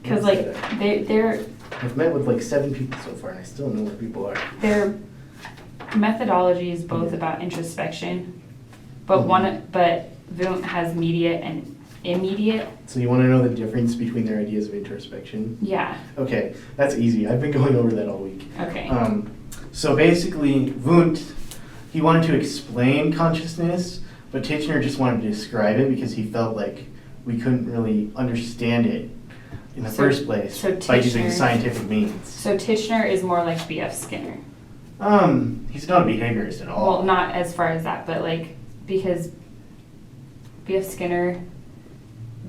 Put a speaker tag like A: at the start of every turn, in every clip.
A: Because like they're
B: I've met with like 7 people so far, and I still know where people are.
A: their methodology is both about introspection, but but Wundt has mediate and immediate.
B: So you want to know the difference between their ideas of introspection?
A: Yeah.
B: Okay, that's easy. I've been going over that all week.
A: Okay.
B: So basically, Wundt, he wanted to explain consciousness, but Titchener just wanted to describe it because he felt like we couldn't really understand it in the first place by using scientific means.
A: So Titchener is more like B.F. Skinner.
B: He's not a behaviorist at all.
A: Well, not as far as that, but like because B.F. Skinner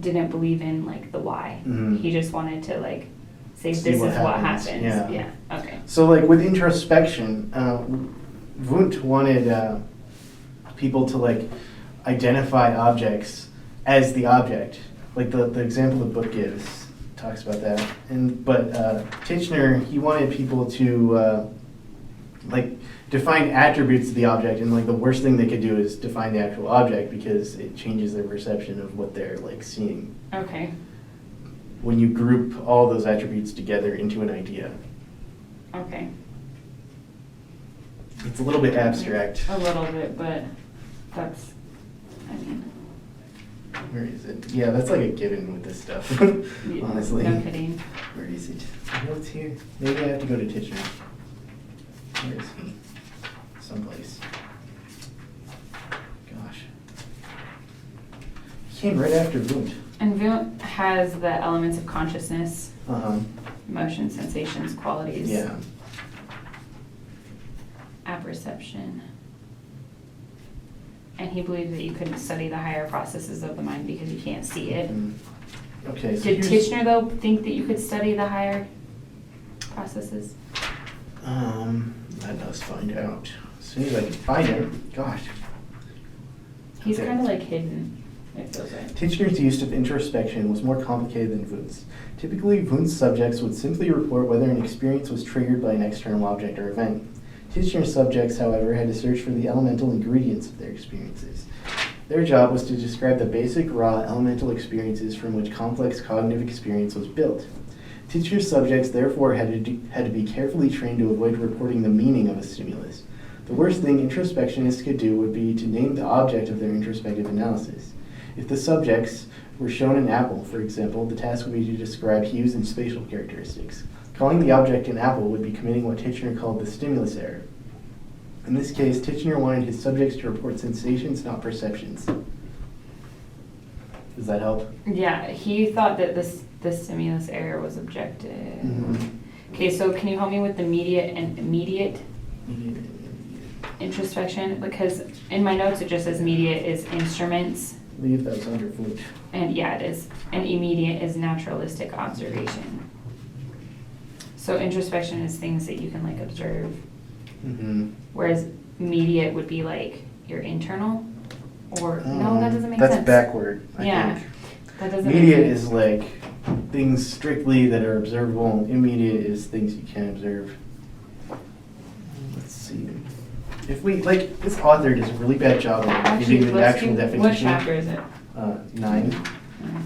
A: didn't believe in like the why.
B: Mhm.
A: He just wanted to like say
B: See
A: this
B: what
A: is what
B: happens.
A: happens.
B: Yeah.
A: Okay.
B: So like with introspection, Wundt wanted people to like identify objects as the object. Like the example the book gives talks about that. But Titchener, he wanted people to like define attributes of the object, and like the worst thing they could do is define the actual object because it changes their perception of what they're like seeing.
A: Okay.
B: When you group all those attributes together into an idea.
A: Okay.
B: It's a little bit abstract.
A: A little bit, but that's, I mean.
B: Where is it? Yeah, that's like a given with this stuff, honestly.
A: No kidding.
B: Where is it? I know it's here. Maybe I have to go to Titchener. Where is he? Someplace. Gosh. He came right after Wundt.
A: And Wundt has the elements of consciousness,
B: Uh-huh.
A: emotion, sensations, qualities.
B: Yeah.
A: Apperception. And he believed that you couldn't study the higher processes of the mind because you can't see it.
B: Okay. So
A: Did Titchener, though, think that you could study the higher processes?
B: Let us find out. As soon as I can find him. Gosh.
A: He's
B: Okay.
A: kind of like hidden, it feels like.
B: Titchener's use of introspection was more complicated than Wundt's. Typically, Wundt's subjects would simply report whether an experience was triggered by an external object or event. Titchener's subjects, however, had to search for the elemental ingredients of their experiences. Their job was to describe the basic, raw, elemental experiences from which complex cognitive experience was built. Titchener's subjects therefore had to be carefully trained to avoid reporting the meaning of a stimulus. The worst thing introspectionists could do would be to name the object of their introspective analysis. If the subjects were shown an apple, for example, the task would be to describe hues and spatial characteristics. Calling the object an apple would be committing what Titchener called the stimulus error. In this case, Titchener wanted his subjects to report sensations, not perceptions. Does that help?
A: Yeah, he thought that the stimulus error was objective.
B: Mm-hmm.
A: Okay, so can you help me with the mediate and immediate introspection? Because in my notes it just says mediate is instruments.
B: I believe that was under Wundt.
A: And yeah, it is. And immediate is naturalistic observation. So introspection is things that you can like observe.
B: Mm-hmm.
A: Whereas mediate would be like your internal, or no, that doesn't make
B: that's
A: sense.
B: That's backward, I think.
A: That doesn't
B: Mediate
A: make sense.
B: is like things strictly that are observable. Immediate is things you can't observe. Let's see. If we, like, this author does a really bad job of giving the actual definition.
A: What chapter is it?
B: 9.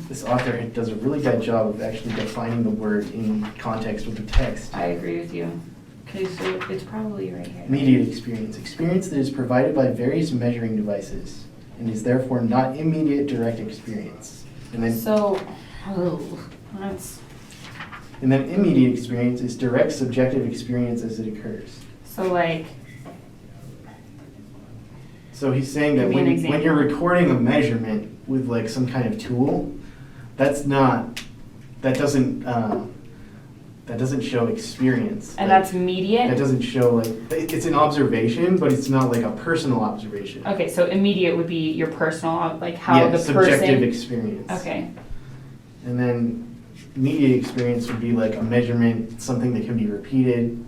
B: This author does a really bad job of actually defining the word in context with the text.
A: I agree with you. Okay, so it's probably right here.
B: Immediate experience. Experience that is provided by various measuring devices and is therefore not immediate direct experience. And then,
A: That's
B: and then immediate experience is direct subjective experience as it occurs.
A: so like.
B: So he's saying that
A: Give me an
B: when
A: example.
B: you're recording a measurement with like some kind of tool, that doesn't show experience.
A: And
B: Like,
A: that's mediate?
B: that doesn't show like, it's an observation, but it's not like a personal observation.
A: Okay, so immediate would be your personal, like how
B: Yeah,
A: the
B: subjective
A: person.
B: experience.
A: Okay,
B: And then immediate experience would be like a measurement, something that can be repeated.